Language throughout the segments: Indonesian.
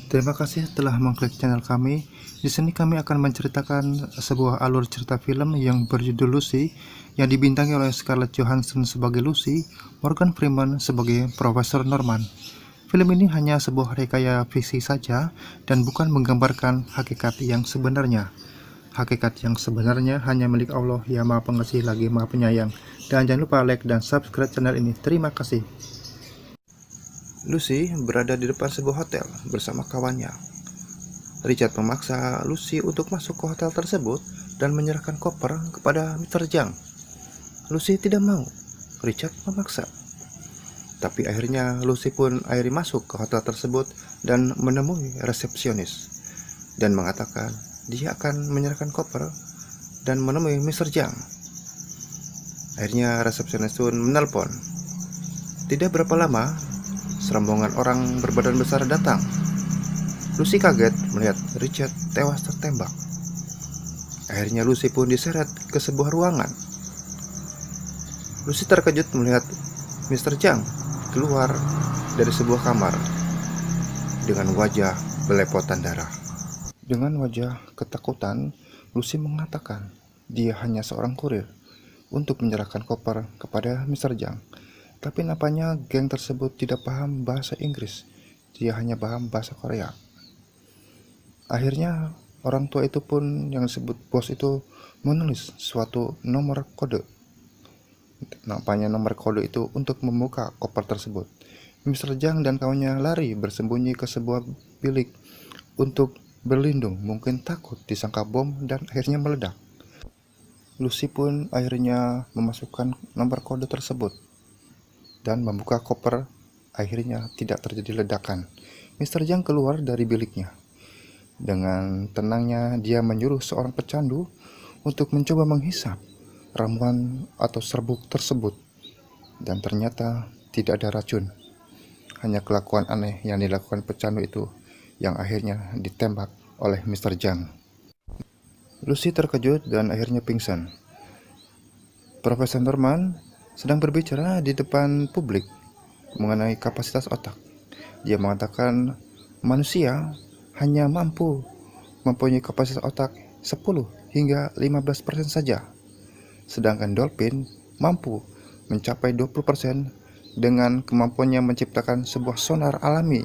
Terima kasih telah mengklik channel kami. Di sini kami akan menceritakan sebuah alur cerita film yang berjudul Lucy, yang dibintangi oleh Scarlett Johansson sebagai Lucy, Morgan Freeman sebagai Profesor Norman. Film ini hanya sebuah rekayasa fiksi saja dan bukan menggambarkan hakikat yang sebenarnya. Hakikat yang sebenarnya hanya milik Allah yang Maha Pengasih lagi Maha Penyayang. Dan jangan lupa like dan subscribe channel ini. Terima kasih. Lucy berada di depan sebuah hotel bersama kawannya. Richard memaksa Lucy untuk masuk ke hotel tersebut dan menyerahkan koper kepada Mr. Zhang. Lucy tidak mau. Richard memaksa. Tapi akhirnya Lucy pun masuk ke hotel tersebut dan menemui resepsionis dan mengatakan dia akan menyerahkan koper dan menemui Mr. Zhang. Akhirnya resepsionis pun menelpon. Tidak berapa lama, serombongan orang berbadan besar datang. Lucy kaget melihat Richard tewas tertembak. Akhirnya Lucy pun diseret ke sebuah ruangan. Lucy terkejut melihat Mr. Zhang keluar dari sebuah kamar dengan wajah belepotan darah. Dengan wajah ketakutan, Lucy mengatakan dia hanya seorang kurir untuk menyerahkan koper kepada Mr. Zhang. Tapi nampaknya geng tersebut tidak paham bahasa Inggris, dia hanya paham bahasa Korea. Akhirnya orang tua itu pun yang disebut bos itu menulis suatu nomor kode. Nampaknya nomor kode itu untuk membuka koper tersebut. Mr. Zhang dan kawannya lari bersembunyi ke sebuah bilik untuk berlindung, mungkin takut disangka bom dan akhirnya meledak. Lucy pun akhirnya memasukkan nomor kode tersebut dan membuka koper. Akhirnya tidak terjadi ledakan. Mr. Zhang keluar dari biliknya. Dengan tenangnya dia menyuruh seorang pecandu untuk mencoba menghisap ramuan atau serbuk tersebut, dan ternyata tidak ada racun. Hanya kelakuan aneh yang dilakukan pecandu itu yang akhirnya ditembak oleh Mr. Zhang. Lucy terkejut dan akhirnya pingsan. Profesor Norman sedang berbicara di depan publik mengenai kapasitas otak. Dia mengatakan manusia hanya mampu mempunyai kapasitas otak 10 hingga 15% saja. Sedangkan dolphin mampu mencapai 20% dengan kemampuannya menciptakan sebuah sonar alami,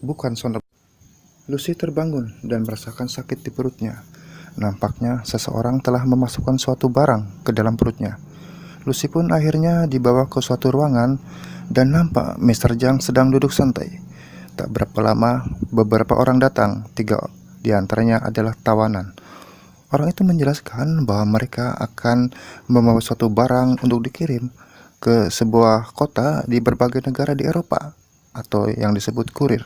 bukan sonar. Lucy terbangun dan merasakan sakit di perutnya. Nampaknya seseorang telah memasukkan suatu barang ke dalam perutnya. Lucy pun akhirnya dibawa ke suatu ruangan dan nampak Mr. Zhang sedang duduk santai. Tak berapa lama, beberapa orang datang. 3 diantaranya adalah tawanan. Orang itu menjelaskan bahwa mereka akan membawa suatu barang untuk dikirim ke sebuah kota di berbagai negara di Eropa, atau yang disebut kurir.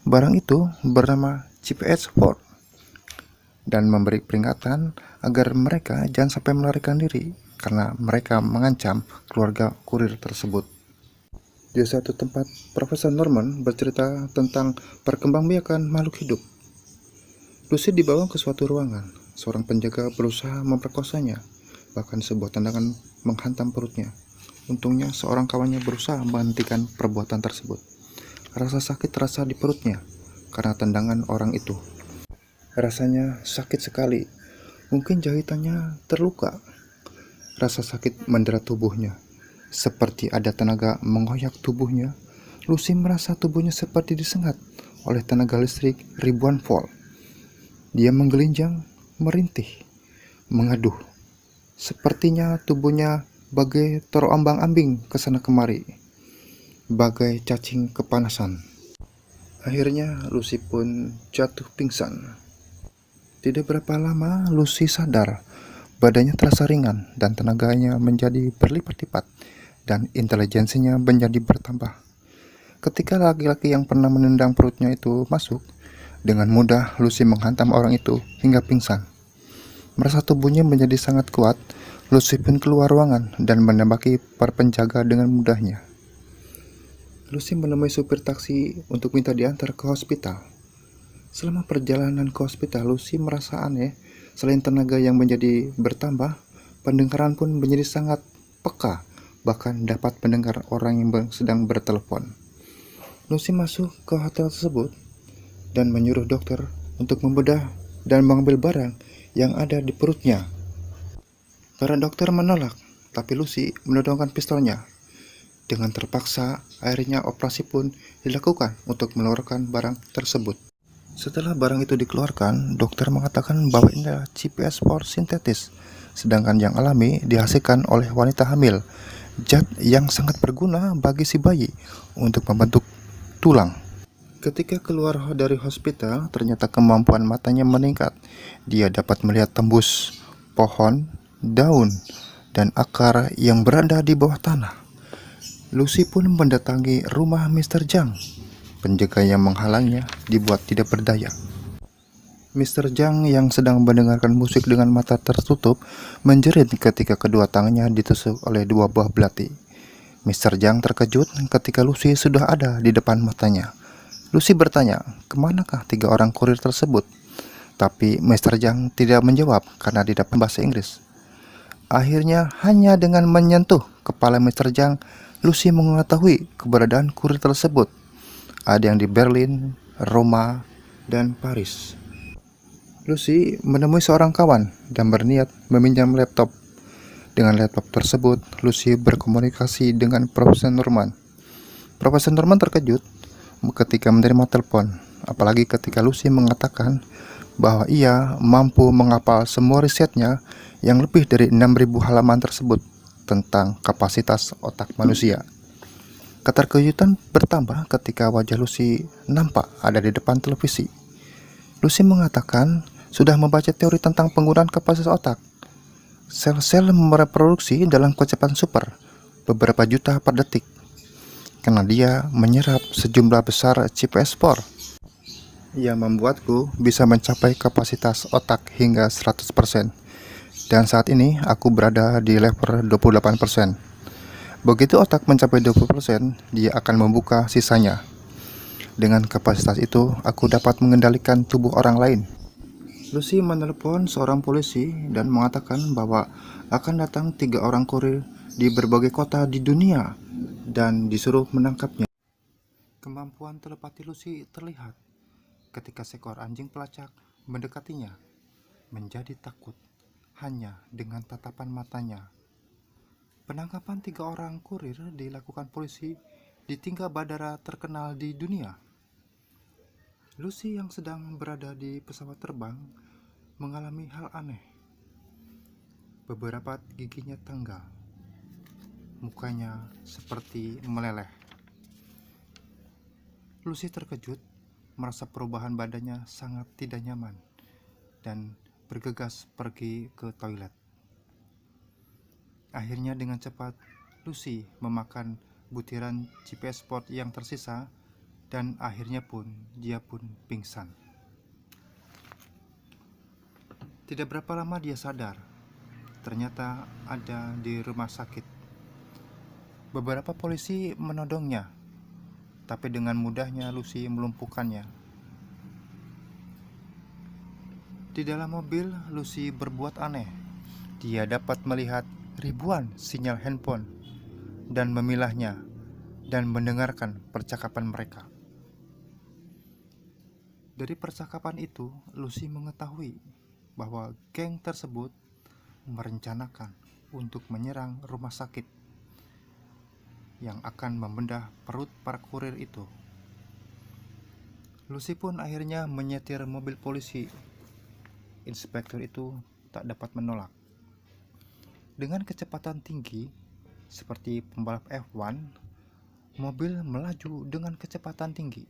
Barang itu bernama GPS 4 dan memberi peringatan agar mereka jangan sampai melarikan diri karena mereka mengancam keluarga kurir tersebut. Di satu tempat, Profesor Norman bercerita tentang perkembangbiakan makhluk hidup. Lucy dibawa ke suatu ruangan. Seorang penjaga berusaha memperkosanya, bahkan sebuah tendangan menghantam perutnya. Untungnya seorang kawannya berusaha menghentikan perbuatan tersebut. Rasa sakit terasa di perutnya karena tendangan orang itu. Rasanya sakit sekali. Mungkin jahitannya terluka. Rasa sakit mendera tubuhnya. Seperti ada tenaga mengoyak tubuhnya. Lucy merasa tubuhnya seperti disengat oleh tenaga listrik ribuan volt. Dia menggelinjang, merintih, mengaduh. Sepertinya tubuhnya bagai terombang-ambing ke sana kemari, bagai cacing kepanasan. Akhirnya Lucy pun jatuh pingsan. Tidak berapa lama Lucy sadar. Badannya terasa ringan dan tenaganya menjadi berlipat-lipat dan intelijensinya menjadi bertambah. Ketika laki-laki yang pernah menendang perutnya itu masuk, dengan mudah Lucy menghantam orang itu hingga pingsan. Merasa tubuhnya menjadi sangat kuat, Lucy pun keluar ruangan dan menembaki para penjaga dengan mudahnya. Lucy menemui supir taksi untuk minta diantar ke hospital. Selama perjalanan ke hospital, Lucy merasa aneh. Selain tenaga yang menjadi bertambah, pendengaran pun menjadi sangat peka, bahkan dapat mendengar orang yang sedang bertelepon. Lucy masuk ke hotel tersebut dan menyuruh dokter untuk membedah dan mengambil barang yang ada di perutnya. Para dokter menolak, tapi Lucy menodongkan pistolnya. Dengan terpaksa, akhirnya operasi pun dilakukan untuk mengeluarkan barang tersebut. Setelah barang itu dikeluarkan, dokter mengatakan bahwa ini adalah GPS-4 sintetis, sedangkan yang alami dihasilkan oleh wanita hamil, zat yang sangat berguna bagi si bayi untuk membentuk tulang. Ketika keluar dari hospital, ternyata kemampuan matanya meningkat. Dia dapat melihat tembus pohon, daun, dan akar yang berada di bawah tanah. Lucy pun mendatangi rumah Mr. Zhang. Penjaga yang menghalangnya dibuat tidak berdaya. Mr. Zhang yang sedang mendengarkan musik dengan mata tertutup menjerit ketika kedua tangannya ditusuk oleh dua buah belati. Mr. Zhang terkejut ketika Lucy sudah ada di depan matanya. Lucy bertanya, kemanakah tiga orang kurir tersebut? Tapi Mr. Zhang tidak menjawab karena tidak bahasa Inggris. Akhirnya hanya dengan menyentuh kepala Mr. Zhang, Lucy mengetahui keberadaan kurir tersebut. Ada yang di Berlin, Roma, dan Paris. Lucy menemui seorang kawan dan berniat meminjam laptop. Dengan laptop tersebut, Lucy berkomunikasi dengan Profesor Norman. Profesor Norman terkejut ketika menerima telepon, apalagi ketika Lucy mengatakan bahwa ia mampu menghafal semua risetnya yang lebih dari 6.000 halaman tersebut tentang kapasitas otak manusia. Keterkejutan bertambah ketika wajah Lucy nampak ada di depan televisi. Lucy mengatakan sudah membaca teori tentang penggunaan kapasitas otak. Sel-sel mereproduksi dalam kecepatan super, beberapa juta per detik, karena dia menyerap sejumlah besar GPS-4 yang membuatku bisa mencapai kapasitas otak hingga 100%. Dan saat ini aku berada di level 28%. Begitu otak mencapai 20%, dia akan membuka sisanya. Dengan kapasitas itu, aku dapat mengendalikan tubuh orang lain. Lucy menelepon seorang polisi dan mengatakan bahwa akan datang 3 orang kurir di berbagai kota di dunia dan disuruh menangkapnya. Kemampuan telepati Lucy terlihat ketika seekor anjing pelacak mendekatinya. Menjadi takut hanya dengan tatapan matanya. Penangkapan 3 orang kurir dilakukan polisi di 3 bandara terkenal di dunia. Lucy yang sedang berada di pesawat terbang mengalami hal aneh. Beberapa giginya tanggal. Mukanya seperti meleleh. Lucy terkejut, merasa perubahan badannya sangat tidak nyaman, dan bergegas pergi ke toilet. Akhirnya dengan cepat, Lucy memakan butiran GPS-4 yang tersisa dan akhirnya pun dia pun pingsan. Tidak berapa lama dia sadar, ternyata ada di rumah sakit. Beberapa polisi menodongnya, tapi dengan mudahnya Lucy melumpuhkannya. Di dalam mobil, Lucy berbuat aneh. Dia dapat melihat ribuan sinyal handphone dan memilahnya dan mendengarkan percakapan mereka. Dari percakapan itu, Lucy mengetahui bahwa geng tersebut merencanakan untuk menyerang rumah sakit yang akan membedah perut para kurir itu. Lucy pun akhirnya menyetir mobil polisi. Inspektur itu tak dapat menolak. Dengan kecepatan tinggi, seperti pembalap F1, mobil melaju dengan kecepatan tinggi.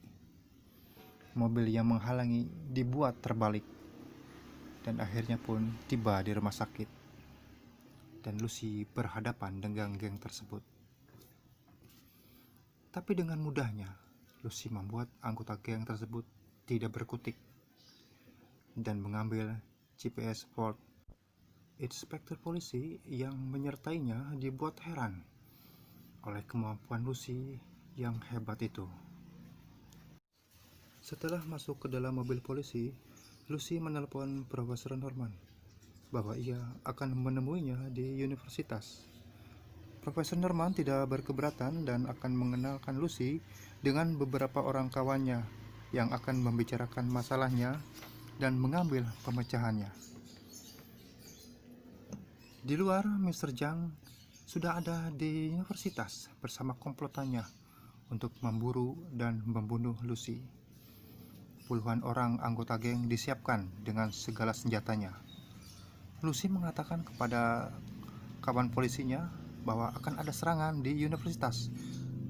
Mobil yang menghalangi dibuat terbalik, dan akhirnya pun tiba di rumah sakit. Dan Lucy berhadapan dengan geng tersebut. Tapi dengan mudahnya, Lucy membuat anggota geng tersebut tidak berkutik dan mengambil GPS-4. Inspektur polisi yang menyertainya dibuat heran oleh kemampuan Lucy yang hebat itu. Setelah masuk ke dalam mobil polisi, Lucy menelpon Profesor Norman bahwa ia akan menemuinya di universitas. Profesor Norman tidak berkeberatan dan akan mengenalkan Lucy dengan beberapa orang kawannya yang akan membicarakan masalahnya dan mengambil pemecahannya. Di luar, Mr. Zhang sudah ada di universitas bersama komplotannya untuk memburu dan membunuh Lucy. Puluhan orang anggota geng disiapkan dengan segala senjatanya. Lucy mengatakan kepada kawan polisinya bahwa akan ada serangan di universitas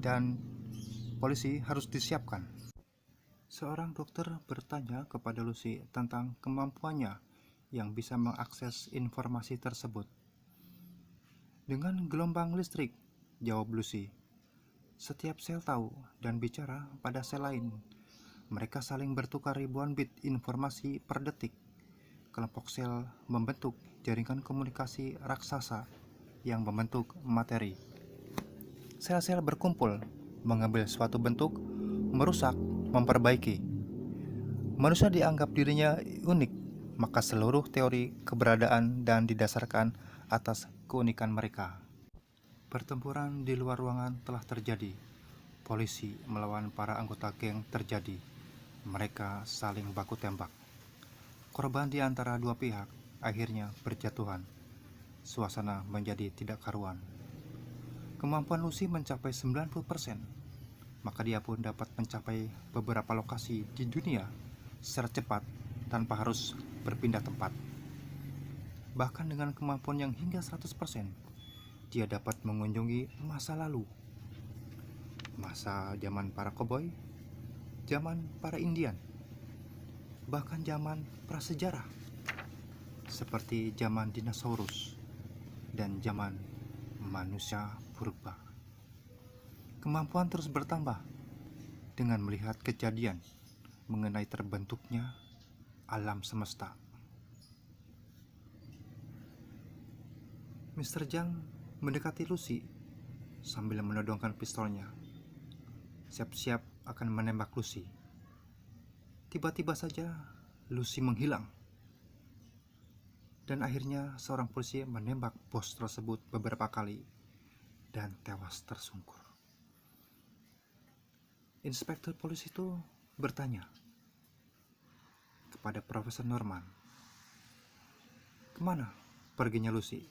dan polisi harus disiapkan. Seorang dokter bertanya kepada Lucy tentang kemampuannya yang bisa mengakses informasi tersebut. Dengan gelombang listrik, jawab Lucy. Setiap sel tahu dan bicara pada sel lain. Mereka saling bertukar ribuan bit informasi per detik. Kelompok sel membentuk jaringan komunikasi raksasa yang membentuk materi. Sel-sel berkumpul, mengambil suatu bentuk, merusak, memperbaiki. Manusia dianggap dirinya unik, maka seluruh teori keberadaan dan didasarkan atas keunikan mereka. Pertempuran di luar ruangan telah terjadi. Polisi melawan para anggota geng terjadi. Mereka saling baku tembak. Korban di antara dua pihak akhirnya berjatuhan. Suasana menjadi tidak karuan. Kemampuan Lucy mencapai 90%, maka dia pun dapat mencapai beberapa lokasi di dunia secara cepat tanpa harus berpindah tempat. Bahkan dengan kemampuan yang hingga 100%, dia dapat mengunjungi masa lalu. Masa zaman para koboi, zaman para Indian, bahkan zaman prasejarah seperti zaman dinosaurus dan zaman manusia purba. Kemampuan terus bertambah dengan melihat kejadian mengenai terbentuknya alam semesta. Mr. Zhang mendekati Lucy sambil menodongkan pistolnya, siap-siap akan menembak Lucy. Tiba-tiba saja Lucy menghilang, dan akhirnya seorang polisi menembak bos tersebut beberapa kali dan tewas tersungkur. Inspektur polisi itu bertanya kepada Profesor Norman, "Kemana perginya Lucy?"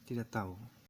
"Tidak tahu,"